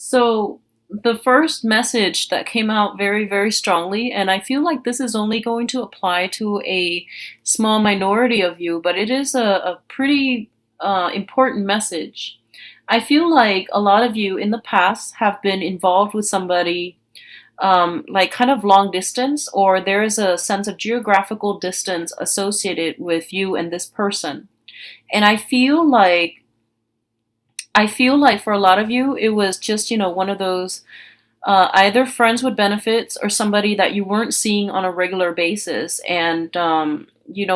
So the first message that came out very, very strongly, and I feel like this is only going to apply to a small minority of you, but it is a pretty important message. I feel like a lot of you in the past have been involved with somebody like kind of long distance, or there is a sense of geographical distance associated with you and this person. And I feel like for a lot of you, it was just, one of those either friends with benefits or somebody that you weren't seeing on a regular basis. And,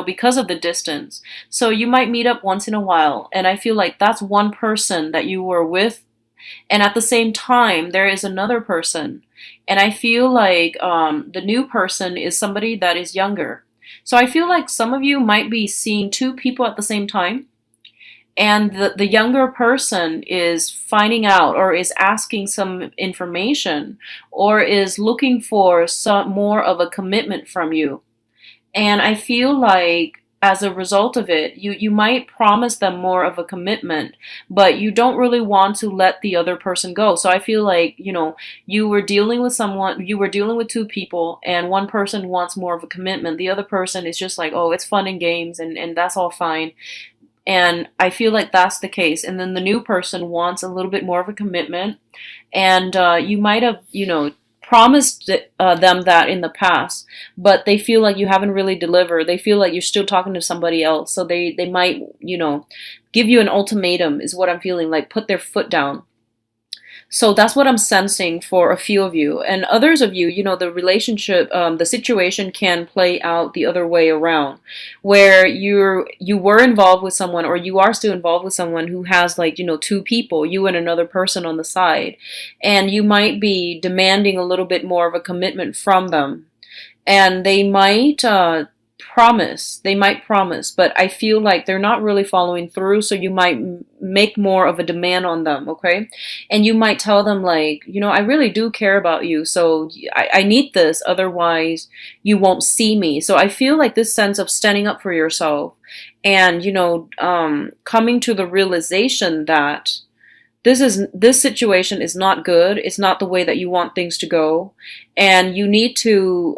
because of the distance. So you might meet up once in a while. And I feel like that's one person that you were with. And at the same time, there is another person. And I feel like the new person is somebody that is younger. So I feel like some of you might be seeing two people at the same time, and the younger person is finding out or is asking some information or is looking for some more of a commitment from you. And I feel like as a result of it, you might promise them more of a commitment, but you don't really want to let the other person go. So I feel like, you were dealing with two people, and one person wants more of a commitment. The other person is just like, oh, it's fun and games, and that's all fine. And I feel like that's the case. And then the new person wants a little bit more of a commitment. And you might have, promised them that in the past, but they feel like you haven't really delivered. They feel like you're still talking to somebody else. So they might, give you an ultimatum, is what I'm feeling like, put their foot down. So that's what I'm sensing for a few of you. And others of you, the relationship, the situation can play out the other way around, where you were involved with someone, or you are still involved with someone who has, like, two people, you and another person on the side. And you might be demanding a little bit more of a commitment from them. And they might promise, but I feel like they're not really following through. So you might make more of a demand on them, okay? And you might tell them, like, I really do care about you, so I need this, otherwise you won't see me. So I feel like this sense of standing up for yourself and, coming to the realization that this situation is not good. It's not the way that you want things to go, and you need to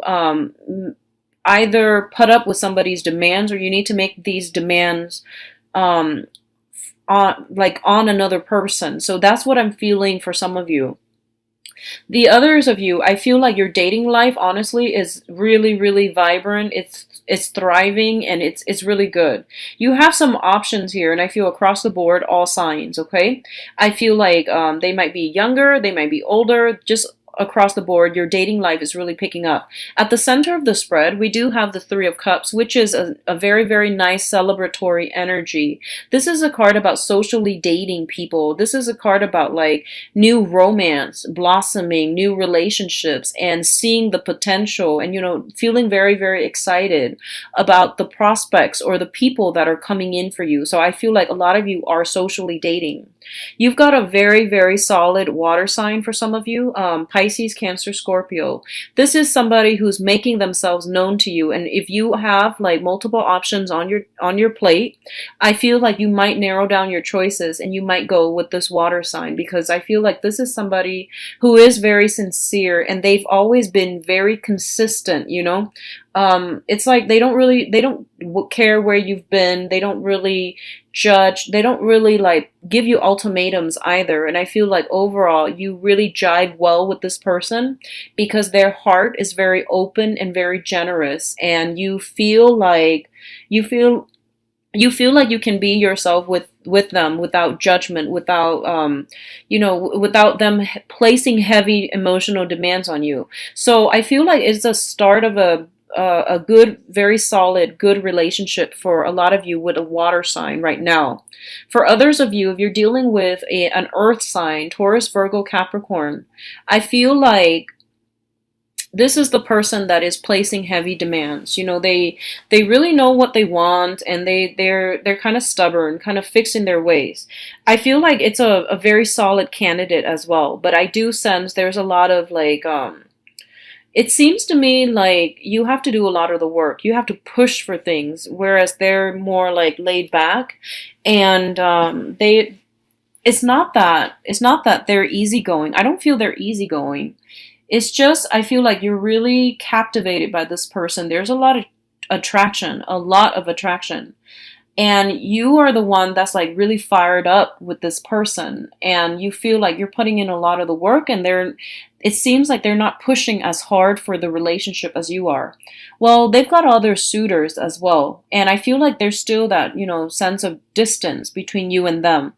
either put up with somebody's demands, or you need to make these demands um, on another person. So that's what I'm feeling for some of you. The others of you, I feel like your dating life, honestly, is really, really vibrant. It's thriving, and it's really good. You have some options here, and I feel across the board, all signs, okay? I feel like they might be younger, they might be older, just across the board, your dating life is really picking up. At the center of the spread, we do have the Three of Cups, which is a very, very nice celebratory energy. This is a card about socially dating people. This is a card about, like, new romance, blossoming, new relationships, and seeing the potential, and, feeling very, very excited about the prospects or the people that are coming in for you. So I feel like a lot of you are socially dating. You've got a very, very solid water sign for some of you, Pisces, Cancer, Scorpio. This is somebody who's making themselves known to you, and if you have, like, multiple options on your plate, I feel like you might narrow down your choices and you might go with this water sign, because I feel like this is somebody who is very sincere, and they've always been very consistent. It's like they don't care where you've been. They don't really judge. They don't really, like, give you ultimatums either. And I feel like overall you really jive well with this person, because their heart is very open and very generous, and you feel like you can be yourself with them without judgment, without them placing heavy emotional demands on you. So I feel like it's a start of a good, very solid, good relationship for a lot of you with a water sign right now. For others of you, if you're dealing with an earth sign, Taurus, Virgo, Capricorn, I feel like this is the person that is placing heavy demands. They really know what they want, and they're kind of stubborn, kind of fixed in their ways. I feel like it's a very solid candidate as well, but I do sense there's a lot of, like, it seems to me like you have to do a lot of the work. You have to push for things, whereas they're more, like, laid back, and it's not that they're easygoing. I don't feel they're easygoing. It's just I feel like you're really captivated by this person. There's a lot of attraction, a lot of attraction. And you are the one that's like really fired up with this person, and you feel like you're putting in a lot of the work, and it seems like they're not pushing as hard for the relationship as you are. Well, they've got other suitors as well, and I feel like there's still that, sense of distance between you and them.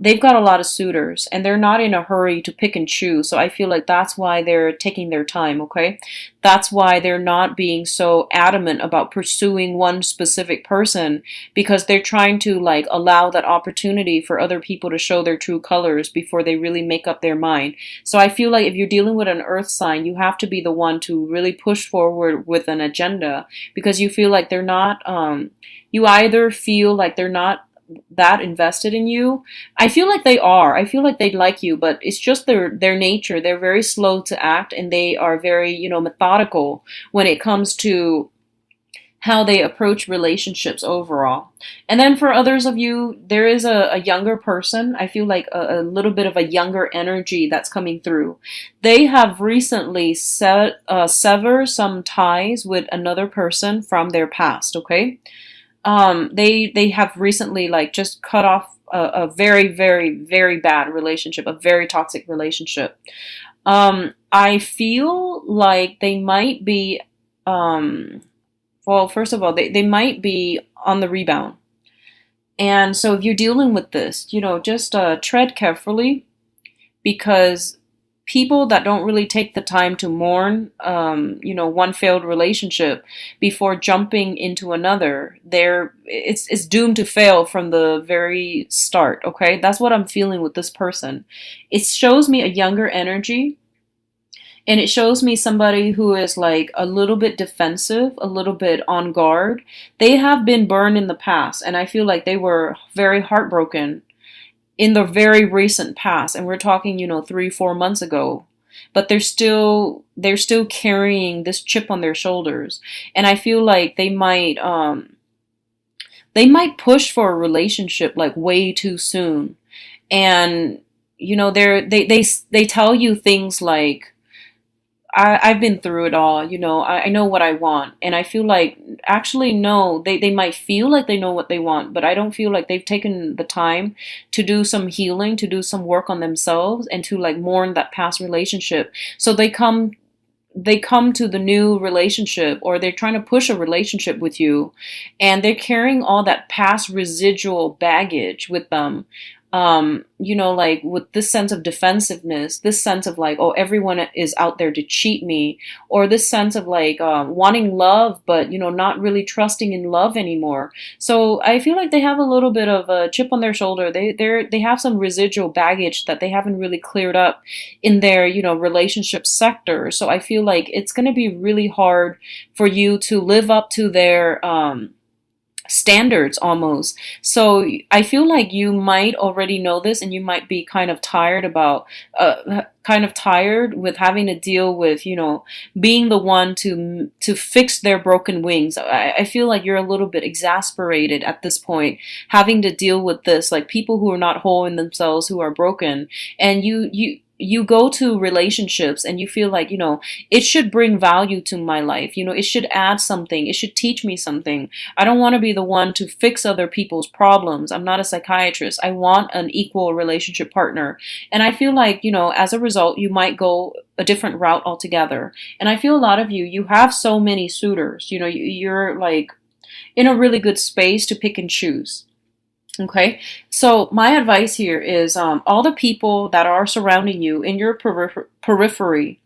They've got a lot of suitors, and they're not in a hurry to pick and choose. So I feel like that's why they're taking their time, okay? That's why they're not being so adamant about pursuing one specific person, because they're trying to like allow that opportunity for other people to show their true colors before they really make up their mind. So I feel like if you're dealing with an earth sign, you have to be the one to really push forward with an agenda, because you feel like they're not, you either feel like they're not that invested in you. I feel like they are. I feel like they'd like you, but it's just their nature. They're very slow to act, and they are very, methodical when it comes to how they approach relationships overall. And then for others of you, there is a younger person. I feel like a little bit of a younger energy that's coming through. They have recently severed some ties with another person from their past, okay? They have recently like just cut off a very, very, very bad relationship, a very toxic relationship. I feel like they might be, well, first of all, they might be on the rebound. And so if you're dealing with this, just tread carefully, because people that don't really take the time to mourn, one failed relationship before jumping into another, it's doomed to fail from the very start. Okay, that's what I'm feeling with this person. It shows me a younger energy, and it shows me somebody who is like a little bit defensive, a little bit on guard. They have been burned in the past, and I feel like they were very heartbroken in the very recent past, and we're talking 3-4 months ago, but they're still carrying this chip on their shoulders. And I feel like they might push for a relationship like way too soon. And they tell you things like, I've been through it all, I know what I want. And I feel like, actually, no, they might feel like they know what they want, but I don't feel like they've taken the time to do some healing, to do some work on themselves, and to like mourn that past relationship. So they come to the new relationship, or they're trying to push a relationship with you, and they're carrying all that past residual baggage with them. Like with this sense of defensiveness, this sense of like, oh, everyone is out there to cheat me, or this sense of like wanting love, but not really trusting in love anymore. So I feel like they have a little bit of a chip on their shoulder. They have some residual baggage that they haven't really cleared up in their relationship sector. So I feel like it's going to be really hard for you to live up to their standards almost. So I feel like you might already know this, and you might be kind of tired with having to deal with, being the one to fix their broken wings. I feel like you're a little bit exasperated at this point, having to deal with this, like people who are not whole in themselves, who are broken. And you go to relationships and you feel like, it should bring value to my life. It should add something. It should teach me something. I don't want to be the one to fix other people's problems. I'm not a psychiatrist. I want an equal relationship partner. And I feel like, as a result, you might go a different route altogether. And I feel a lot of you have so many suitors. You're like in a really good space to pick and choose. Okay, so my advice here is all the people that are surrounding you in your periphery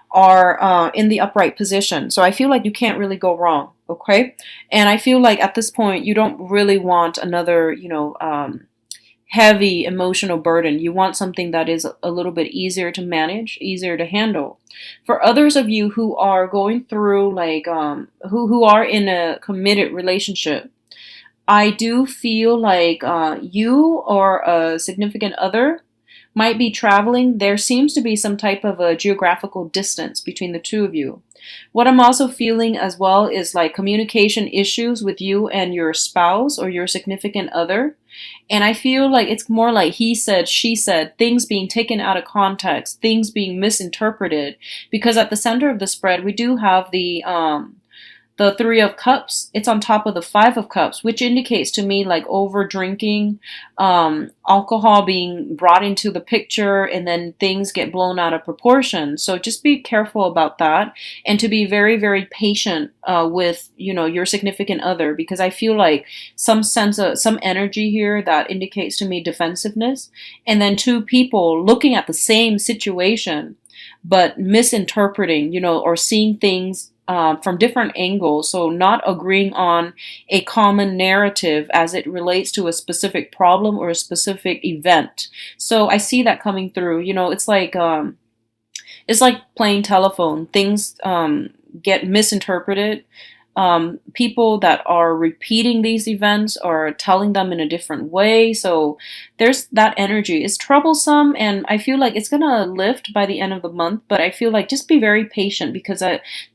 are in the upright position. So I feel like you can't really go wrong. Okay, and I feel like at this point you don't really want another, heavy emotional burden. You want something that is a little bit easier to manage, easier to handle. For others of you who are going through like who are in a committed relationship, I do feel like you or a significant other might be traveling. There seems to be some type of a geographical distance between the two of you. What I'm also feeling as well is like communication issues with you and your spouse or your significant other. And I feel like it's more like he said, she said, things being taken out of context, things being misinterpreted. Because at the center of the spread, we do have the Three of Cups. It's on top of the Five of Cups, which indicates to me like over drinking, alcohol being brought into the picture, and then things get blown out of proportion. So just be careful about that, and to be very, very patient with, you know, your significant other, because I feel like some sense of some energy here that indicates to me defensiveness, and then two people looking at the same situation but misinterpreting, you know, or seeing things from different angles, so not agreeing on a common narrative as it relates to a specific problem or a specific event. So I see that coming through. You know, it's like playing telephone. Things get misinterpreted. People that are repeating these events are telling them in a different way. So there's that energy. It's troublesome, and I feel like it's gonna lift by the end of the month. But I feel like just be very patient, because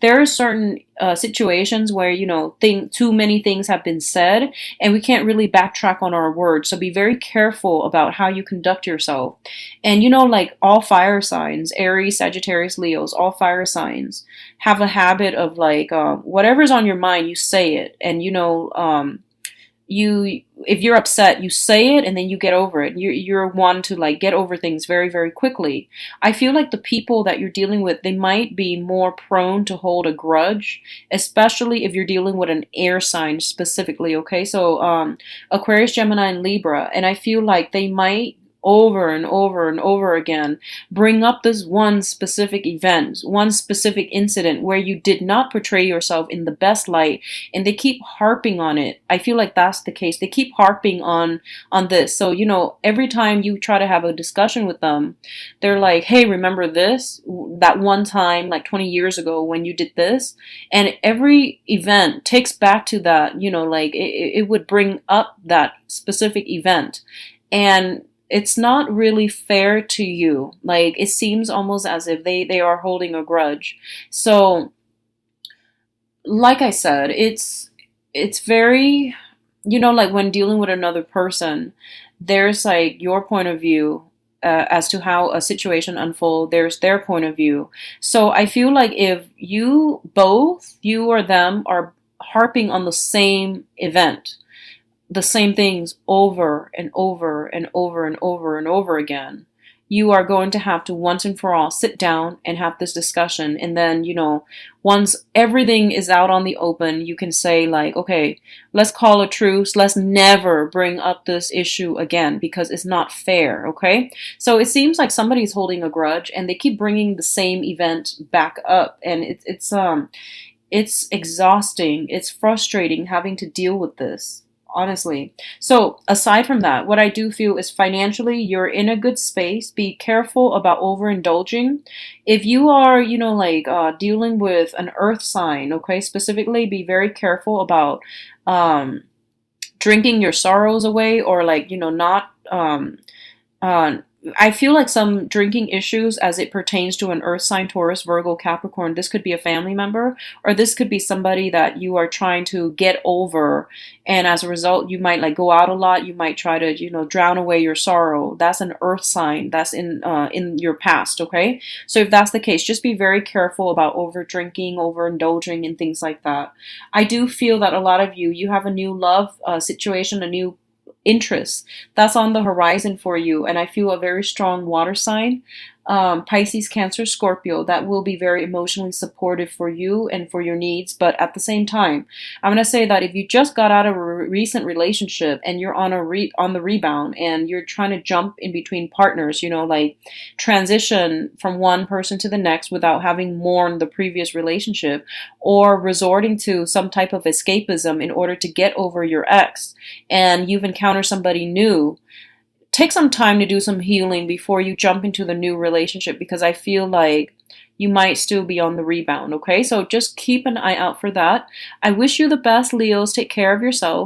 there are certain situations where, you know, too many things have been said, and we can't really backtrack on our words. So be very careful about how you conduct yourself. And you know, like all fire signs, Aries, Sagittarius, Leos, all fire signs have a habit of like whatever's on your mind, you say it. And you know, you if you're upset, you say it and then you get over it. You're one to like get over things very, very quickly. I feel like the people that you're dealing with, they might be more prone to hold a grudge, especially if you're dealing with an air sign specifically. Okay, so Aquarius, Gemini, and Libra, and I feel like they might over and over and over again bring up this one specific event, one specific incident where you did not portray yourself in the best light, and they keep harping on it. I feel like that's the case. They keep harping on this. So, you know, every time you try to have a discussion with them, they're like, "Hey, remember this? That one time like 20 years ago when you did this?" And every event takes back to that, you know, like it would bring up that specific event. And it's not really fair to you. Like it seems almost as if they are holding a grudge. So like I said, it's very, you know, like when dealing with another person, there's like your point of view as to how a situation unfolds. There's their point of view. So I feel like if you both, you or them, are harping on the same event, the same things over and over and over and over and over again, you are going to have to once and for all sit down and have this discussion. And then, you know, once everything is out on the open, you can say like, okay, let's call a truce. Let's never bring up this issue again, because it's not fair. Okay. So it seems like somebody's holding a grudge and they keep bringing the same event back up. And it's exhausting. It's frustrating having to deal with this, honestly. So aside from that, what I do feel is financially you're in a good space. Be careful about overindulging. If you are, you know, like dealing with an earth sign, okay, specifically be very careful about drinking your sorrows away, or like, you know, not uh, I feel like some drinking issues as it pertains to an earth sign, Taurus, Virgo, Capricorn. This could be a family member, or this could be somebody that you are trying to get over. And as a result, you might like go out a lot. You might try to, you know, drown away your sorrow. That's an earth sign. That's in your past. Okay. So if that's the case, just be very careful about over drinking, overindulging, and things like that. I do feel that a lot of you have a new love situation, a new interests that's on the horizon for you. And I feel a very strong water sign, Pisces, Cancer, Scorpio, that will be very emotionally supportive for you and for your needs. But at the same time, I'm going to say that if you just got out of a recent relationship and you're on on the rebound and you're trying to jump in between partners, you know, like transition from one person to the next without having mourned the previous relationship, or resorting to some type of escapism in order to get over your ex, and you've encountered somebody new, take some time to do some healing before you jump into the new relationship, because I feel like you might still be on the rebound. Okay, so just keep an eye out for that. I wish you the best, Leos. Take care of yourself.